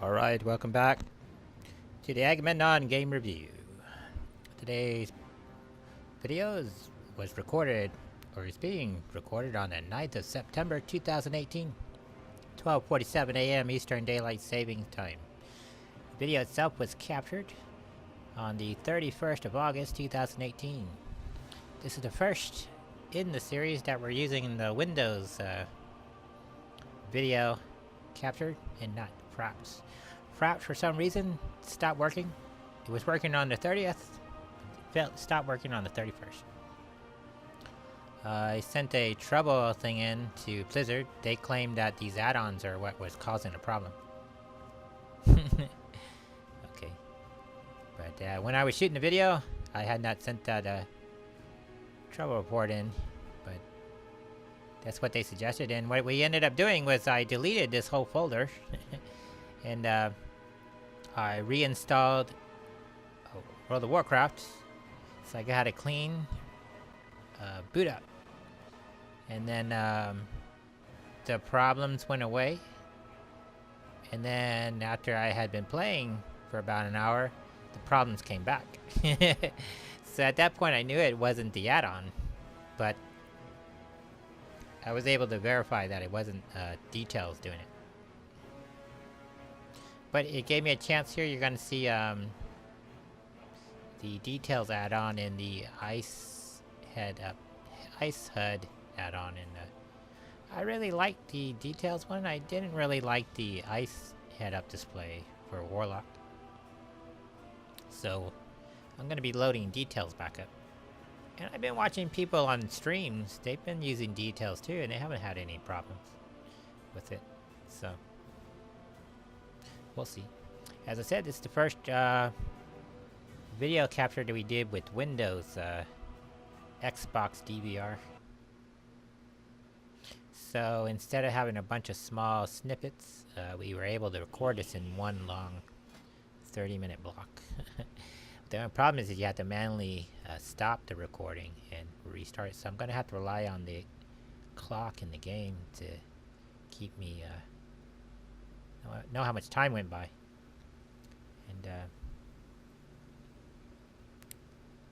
Alright, welcome back to the Agamemnon game review. Today's video was recorded, or is being recorded on the 9th of September 2018, 12:47 a.m. Eastern Daylight Saving Time. The video itself was captured on the 31st of August 2018. This is the first in the series that we're using the Windows video captured and not Fraps. Fraps for some reason stopped working. It was working on the 30th, stopped working on the 31st. I sent a trouble thing in to Blizzard. They claimed that these add-ons are what was causing the problem. Okay. But when I was shooting the video, I had not sent that trouble report in, but that's what they suggested. And what we ended up doing was I deleted this whole folder and I reinstalled World of Warcraft, so I got a clean boot up, and then the problems went away. And then after I had been playing for about an hour, the problems came back. So at that point I knew it wasn't the add-on, but I was able to verify that it wasn't Details doing it. But it gave me a chance here. You're going to see the Details add-on in the Ice HUD add-on. And I really liked the Details one. I didn't really like the Ice head-up display for Warlock. So I'm going to be loading Details back up. And I've been watching people on streams. They've been using Details too, and they haven't had any problems with it. So we'll see. As I said, this is the first video capture that we did with Windows Xbox DVR. So instead of having a bunch of small snippets, we were able to record this in one long 30-minute block. The only problem is that you have to manually stop the recording and restart it. So I'm going to have to rely on the clock in the game to keep me know how much time went by.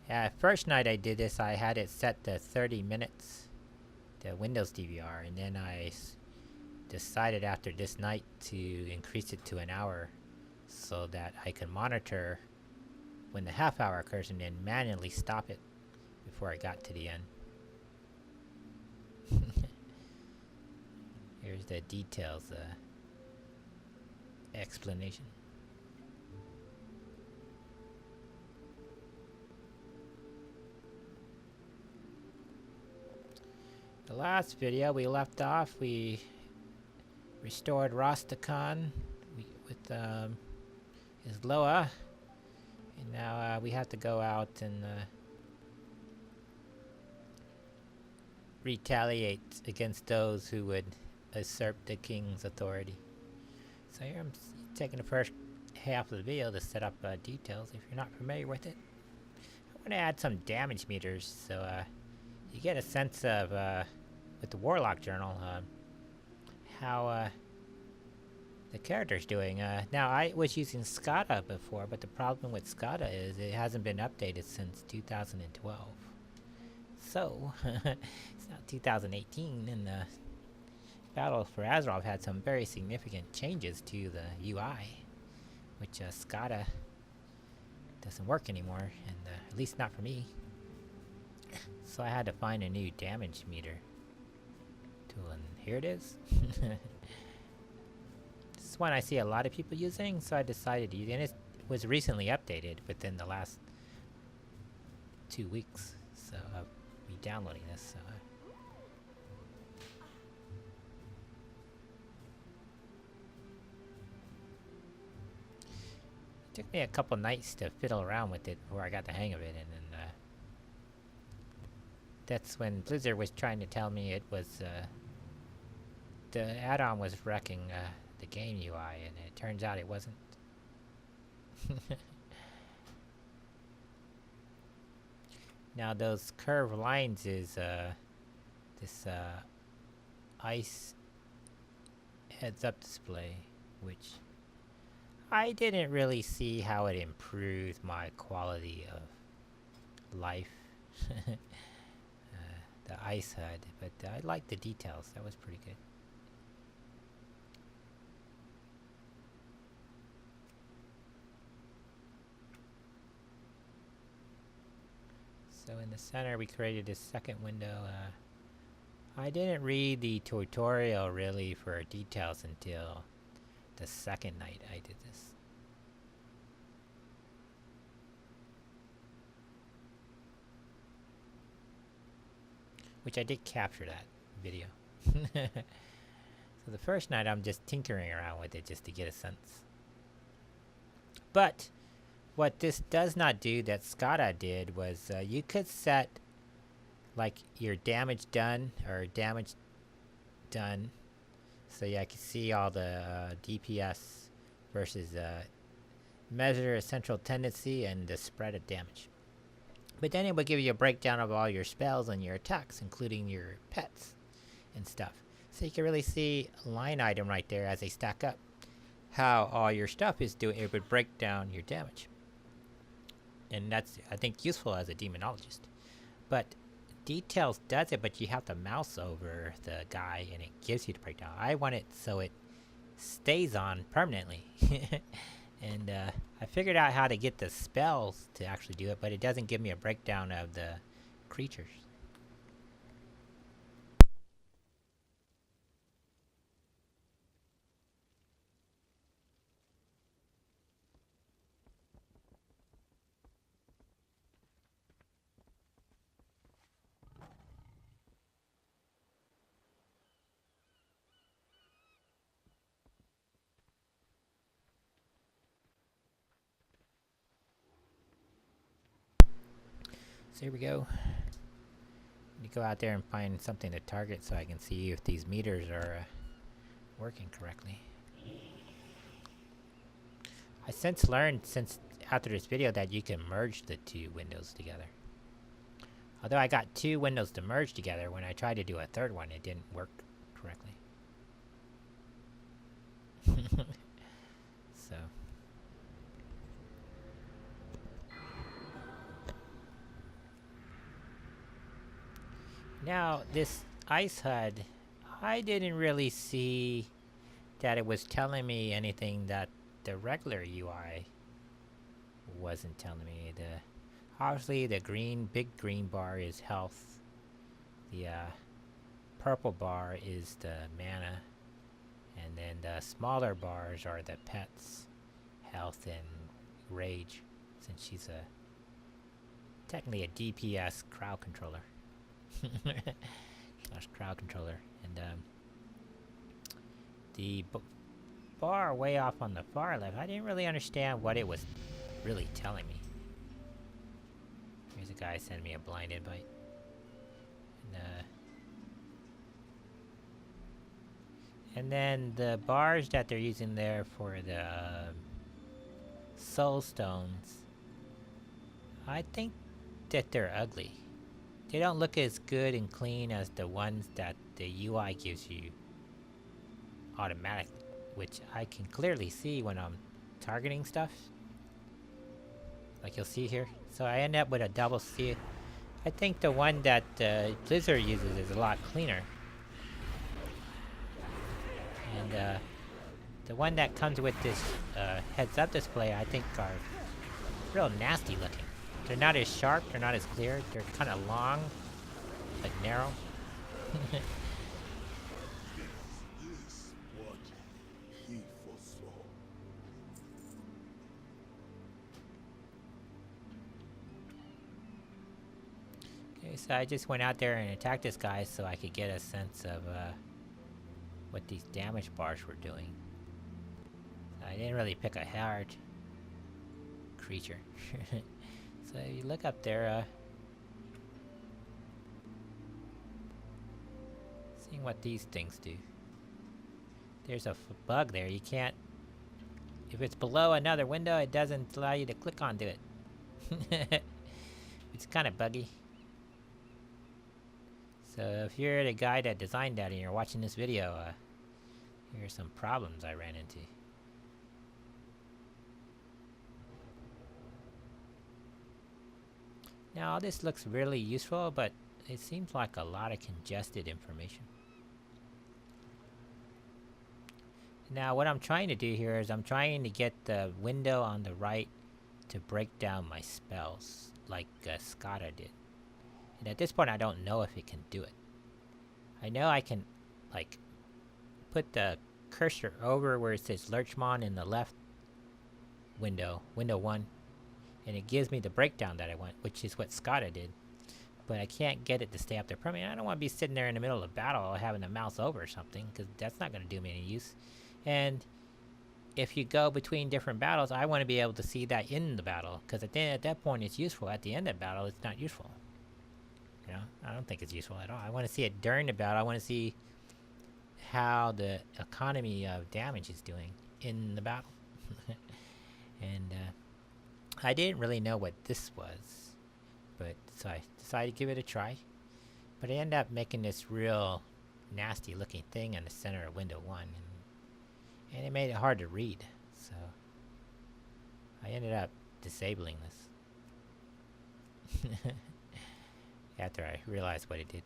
And first night I did this, I had it set to 30 minutes, the Windows DVR, and then I decided after this night to increase it to an hour so that I could monitor when the half hour occurs and then manually stop it before I got to the end. Here's the Details explanation. The last video we left off, we restored Rostakhan with his Loa, and now we have to go out and retaliate against those who would usurp the king's authority. So here I'm taking the first half of the video to set up Details if you're not familiar with it. I want to add some damage meters so you get a sense of, with the Warlock journal, how the character's doing. Now I was using SCADA before, but the problem with SCADA is it hasn't been updated since 2012. So, it's now 2018 and the Battle for Azeroth had some very significant changes to the UI, which SCADA doesn't work anymore, and at least not for me. So I had to find a new damage meter tool, and here it is. This is one I see a lot of people using, so I decided to use it, and it was recently updated within the last 2 weeks, so I'll be downloading this. It took me a couple nights to fiddle around with it before I got the hang of it, and then that's when Blizzard was trying to tell me it was the add-on was wrecking the game UI, and it turns out it wasn't. Now those curved lines is this Ice heads-up display, which I didn't really see how it improved my quality of life. The ice HUD, but I liked the details. That was pretty good. So in the center, we created this second window. I didn't read the tutorial really for details until the second night I did this. Which I did capture that video. So the first night I'm just tinkering around with it just to get a sense. But what this does not do that Skada did was you could set like your damage done or damage done. So yeah, I can see all the DPS versus measure a central tendency and the spread of damage. But then it will give you a breakdown of all your spells and your attacks, including your pets and stuff. So you can really see a line item right there as they stack up. How all your stuff is doing, it would break down your damage. And that's, I think, useful as a demonologist. But details does it, but you have to mouse over the guy and it gives you the breakdown. I want it so it stays on permanently. And I figured out how to get the spells to actually do it, but it doesn't give me a breakdown of the creatures. So here we go. You go out there and find something to target so I can see if these meters are working correctly. I since learned after this video that you can merge the two windows together. Although I got two windows to merge together, when I tried to do a third one, it didn't work correctly. So. Now, this ice HUD, I didn't really see that it was telling me anything that the regular UI wasn't telling me. Obviously, the big green bar is health. The purple bar is the mana. And then the smaller bars are the pets, health, and rage, since she's technically a DPS crowd controller. Slash crowd controller. And the bar way off on the far left, I didn't really understand what it was really telling me. Here's a guy sending me a blind invite. And then the bars that they're using there for the soul stones, I think that they're ugly. They don't look as good and clean as the ones that the UI gives you automatically, which I can clearly see when I'm targeting stuff. Like you'll see here. So I end up with a double C. I think the one that Blizzard uses is a lot cleaner. And the one that comes with this heads-up display, I think are real nasty looking. They're not as sharp, they're not as clear, they're kind of long, but narrow. Okay, so I just went out there and attacked this guy so I could get a sense of what these damage bars were doing. I didn't really pick a hard creature. So you look up there, seeing what these things do. There's a bug there. You can't, if it's below another window, it doesn't allow you to click onto it. It's kind of buggy. So if you're the guy that designed that and you're watching this video, here are some problems I ran into. Now, all this looks really useful, but it seems like a lot of congested information. Now, what I'm trying to do here is I'm trying to get the window on the right to break down my spells, like Skada did. And at this point, I don't know if it can do it. I know I can, like, put the cursor over where it says Lurchmon in the left window, window 1, and it gives me the breakdown that I want, which is what Skada did. But I can't get it to stay up there permanently. I don't want to be sitting there in the middle of battle having the mouse over or something, because that's not going to do me any use. And if you go between different battles, I want to be able to see that in the battle, because at that point it's useful. At the end of the battle, it's not useful. You know, I don't think it's useful at all. I want to see it during the battle. I want to see how the economy of damage is doing in the battle. And I didn't really know what this was, but so I decided to give it a try. But I ended up making this real nasty looking thing in the center of window 1, and it made it hard to read, so I ended up disabling this after I realized what it did.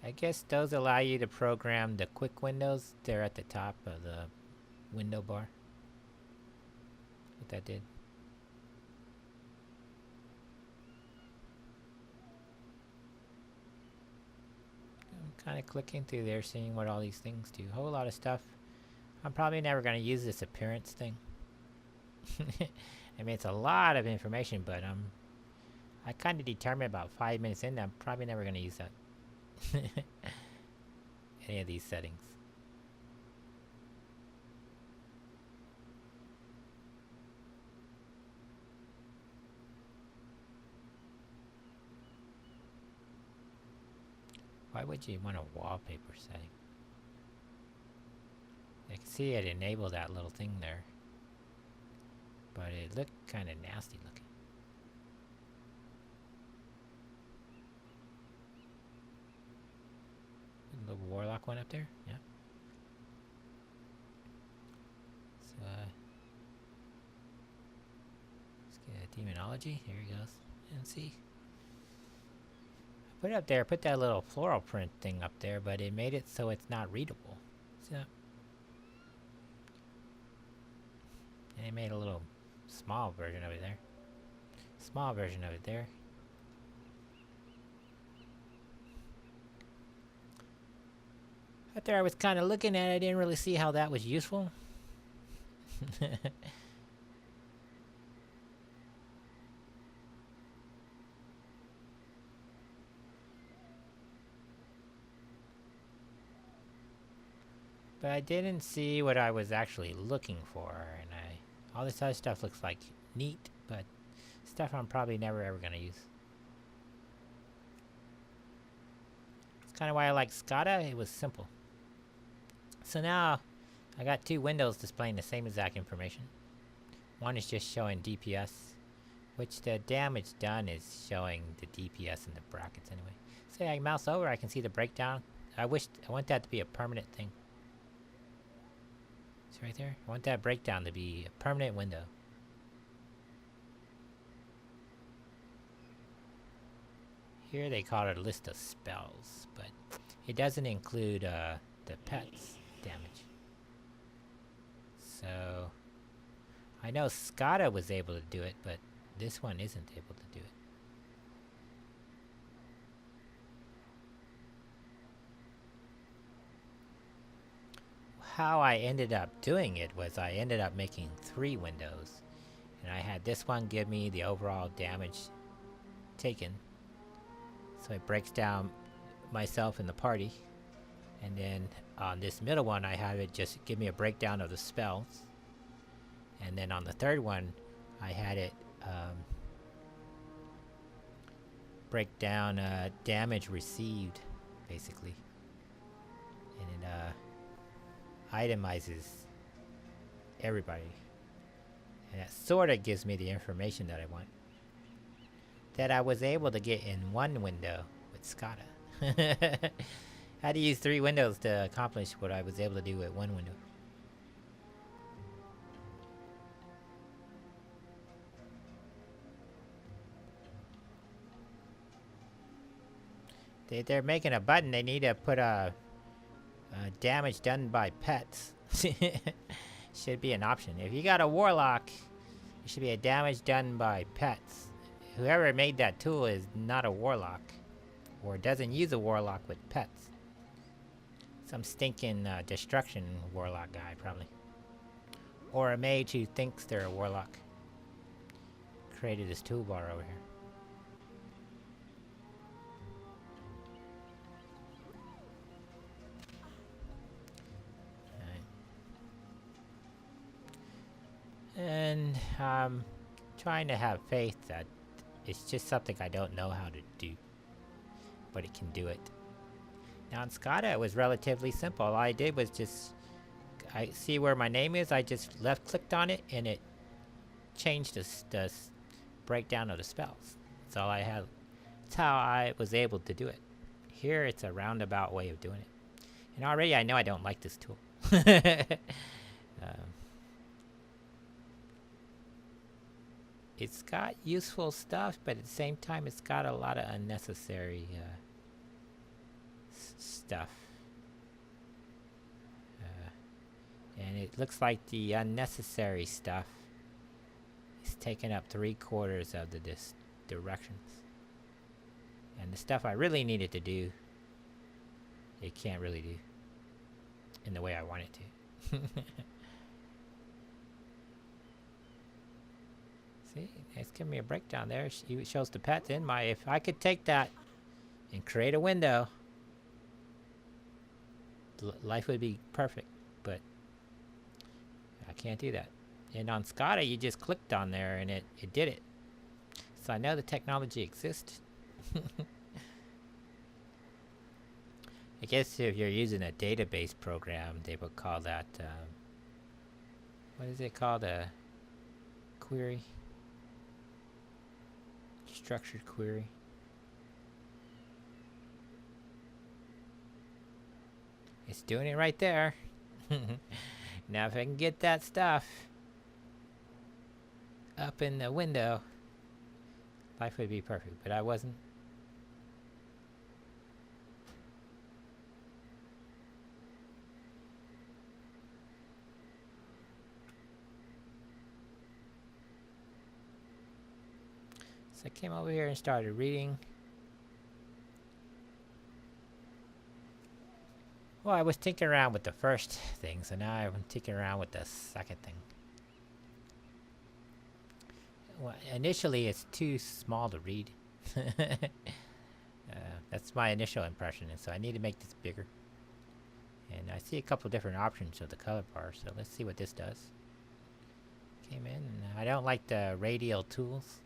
I guess those allow you to program the quick windows. They're at the top of the window bar. What that did. I'm kind of clicking through there, seeing what all these things do. A whole lot of stuff. I'm probably never going to use this appearance thing. I mean, it's a lot of information, but I kind of determined about 5 minutes in that I'm probably never going to use that. Any of these settings. Why would you want a wallpaper setting? I can see it enabled that little thing there, but it looked kind of nasty looking. The Warlock one up there? Yeah. So, let's get a demonology. Here he goes. And see. I put it up there, put that little floral print thing up there, but it made it so it's not readable. See that? And it made a little small version of it there. Small version of it there. After I was kind of looking at it, I didn't really see how that was useful. But I didn't see what I was actually looking for, and all this other stuff looks like neat, but stuff I'm probably never ever gonna use. It's kind of why I like Skada. It was simple. So now, I got 2 windows displaying the same exact information. One is just showing DPS, which the damage done is showing the DPS in the brackets anyway. So I mouse over, I can see the breakdown. I want that to be a permanent thing. It's right there. I want that breakdown to be a permanent window. Here they call it a list of spells, but it doesn't include the pets damage. So I know Skada was able to do it, but this one isn't able to do it. How I ended up doing it was I ended up making 3 windows, and I had this one give me the overall damage taken, so it breaks down myself and the party. And then on this middle one, I have it just give me a breakdown of the spells. And then on the third one, I had it break down damage received, basically. And it itemizes everybody. And that sort of gives me the information that I want. That I was able to get in one window with SCADA. I had to use 3 windows to accomplish what I was able to do at one window. They're making a button. They need to put a damage done by pets. Should be an option. If you got a Warlock, it should be a damage done by pets. Whoever made that tool is not a Warlock. Or doesn't use a Warlock with pets. Some stinking destruction Warlock guy, probably. Or a mage who thinks they're a Warlock. Created this toolbar over here. And I'm trying to have faith that it's just something I don't know how to do, but it can do it. Now in SCADA it was relatively simple. All I did was just, I see where my name is, I just left clicked on it and it changed the breakdown of the spells. That's all I had. That's how I was able to do it. Here it's a roundabout way of doing it. And already I know I don't like this tool. It's got useful stuff, but at the same time, it's got a lot of unnecessary stuff. And it looks like the unnecessary stuff is taking up 3/4 of the directions. And the stuff I really needed to do, it can't really do in the way I want it to. See, it's giving me a breakdown there. It shows the pets in my. If I could take that and create a window, life would be perfect. But I can't do that. And on SCADA, you just clicked on there and it did it. So I know the technology exists. I guess if you're using a database program, they would call that. What is it called? A query. Structured query. It's doing it right there. Now if I can get that stuff up in the window, life would be perfect, but I wasn't. So I came over here and started reading. Well, I was tinkering around with the first thing, so now I'm tinkering around with the second thing. Well, initially, it's too small to read. That's my initial impression, and so I need to make this bigger. And I see a couple different options of the color bar, so let's see what this does. Came in, and I don't like the radial tools.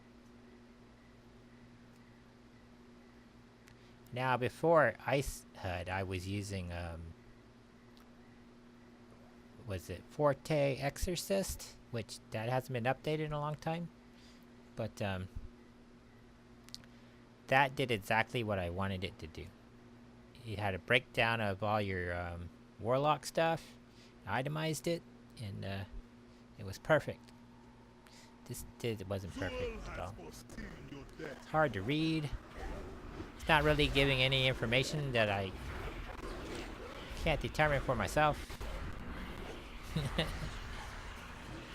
Now, before Ice HUD, I was using, was it Forte Exorcist? Which, that hasn't been updated in a long time. But, that did exactly what I wanted it to do. You had a breakdown of all your, Warlock stuff, itemized it, and, it was perfect. This wasn't perfect at all. It's hard to read. It's not really giving any information that I can't determine for myself.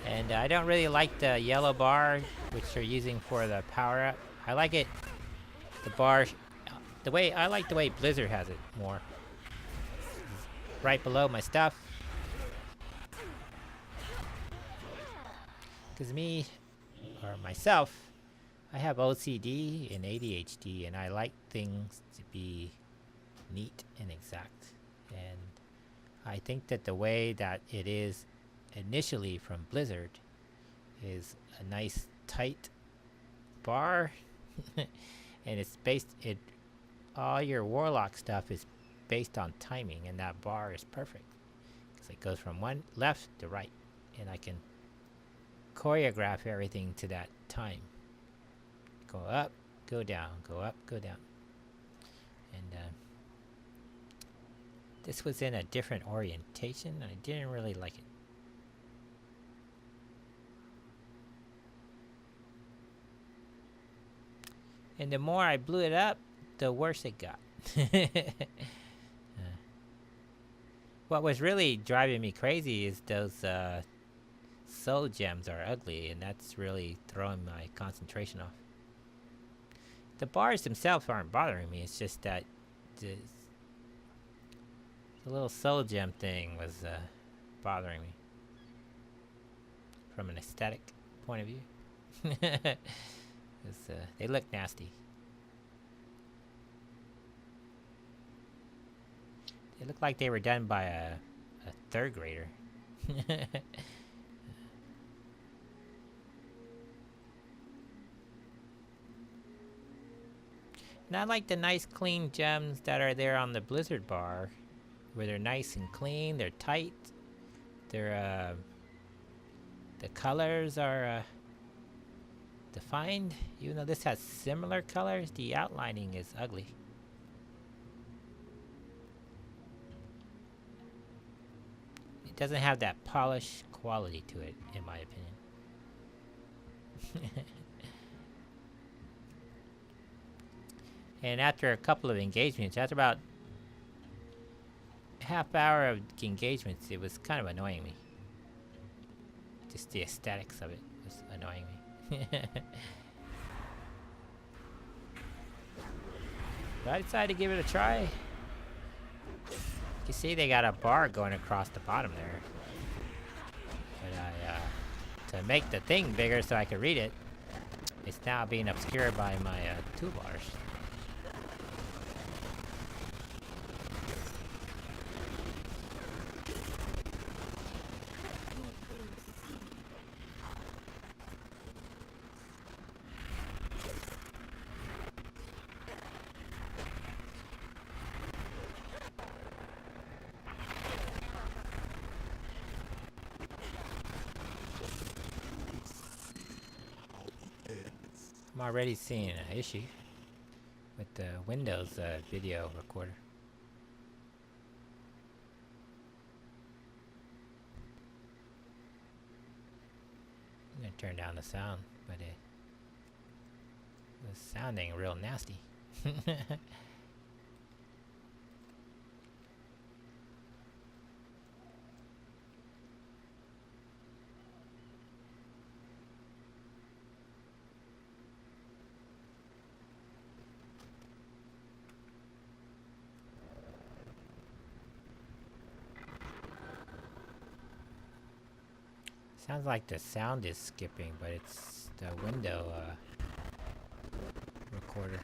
And I don't really like the yellow bar, which they're using for the power up. I like it, the bar, I like the way Blizzard has it more. Right below my stuff. Because me, or myself, I have OCD and ADHD, and I like things to be neat and exact. And I think that the way that it is initially from Blizzard is a nice tight bar. And it's based, all your Warlock stuff is based on timing, and that bar is perfect. Because it goes from one left to right. And I can choreograph everything to that time. Go up, go down, go up, go down. And this was in a different orientation, and I didn't really like it. And the more I blew it up, the worse it got. What was really driving me crazy is those soul gems are ugly, and that's really throwing my concentration off. The bars themselves aren't bothering me, it's just that the little soul gem thing was bothering me from an aesthetic point of view. They look nasty. They look like they were done by a third grader. Not like the nice clean gems that are there on the Blizzard bar, where they're nice and clean, they're tight, they're the colors are defined. Even though this has similar colors, the outlining is ugly. It doesn't have that polished quality to it, in my opinion. And after a couple of engagements, after about half hour of engagements, it was kind of annoying me. Just the aesthetics of it was annoying me. But I decided to give it a try. You see they got a bar going across the bottom there. But to make the thing bigger so I could read it, it's now being obscured by my toolbars. I'm already seeing an issue with the Windows video recorder. I'm gonna turn down the sound, but it was sounding real nasty. Sounds like the sound is skipping, but it's the window recorder.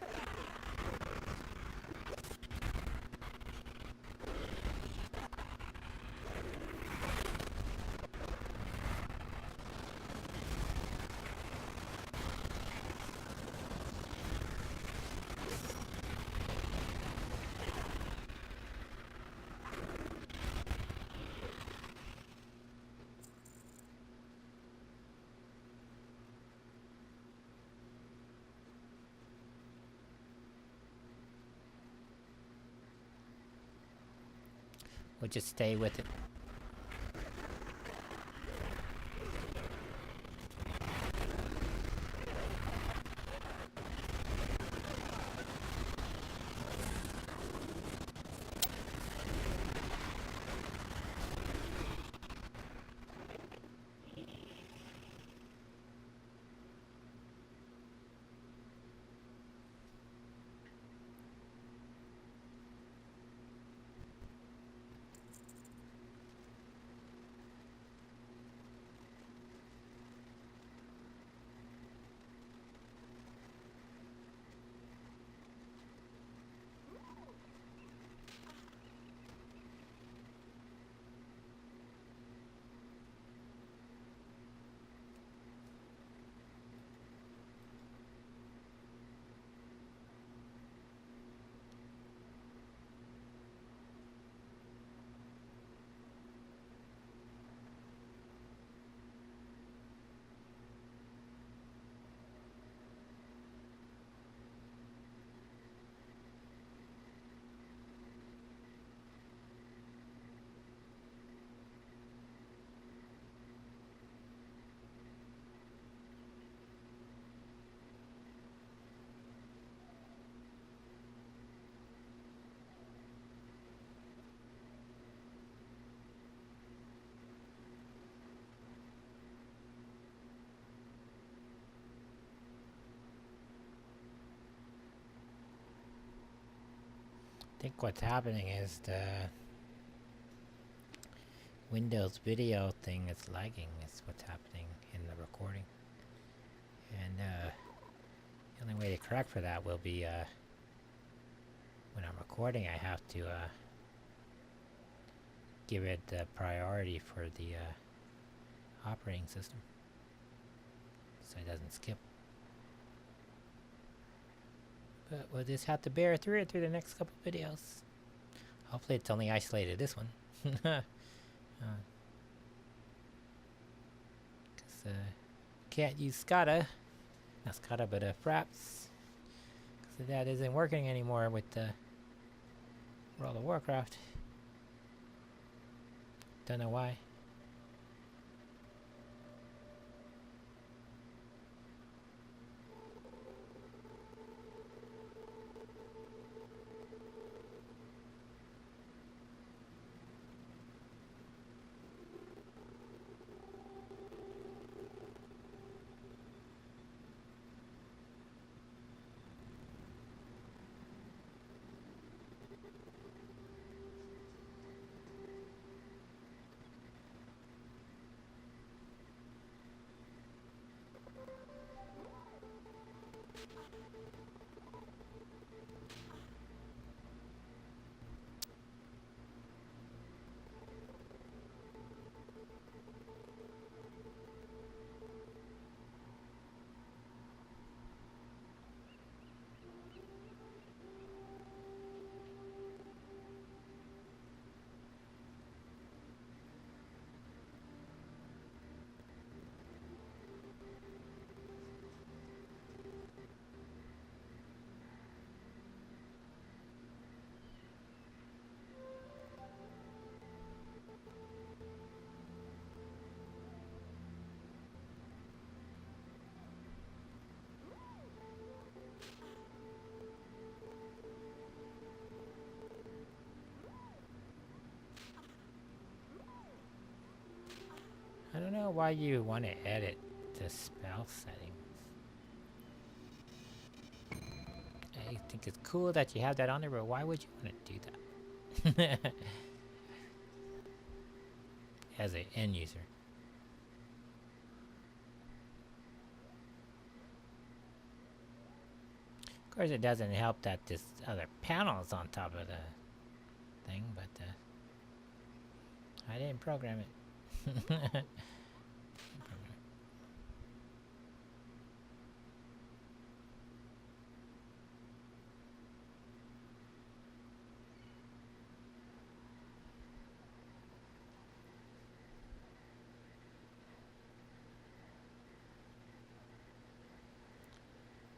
We'll just stay with it. think what's happening is the Windows video thing is lagging. Is what's happening in the recording. And the only way to correct for that will be when I'm recording, I have to give it the priority for the operating system, so it doesn't skip. But we'll just have to bear through it through the next couple videos. Hopefully it's only isolated this one. Because can't use SCADA. Not SCADA, but Fraps. Because that isn't working anymore with World of Warcraft. Don't know why. I don't know why you want to edit the spell settings. I think it's cool that you have that on there, but why would you want to do that? As an end user. Of course, it doesn't help that this other panel is on top of the thing, but I didn't program it.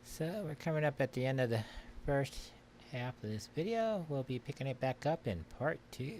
So we're coming up at the end of the first half of this video. We'll be picking it back up in part 2.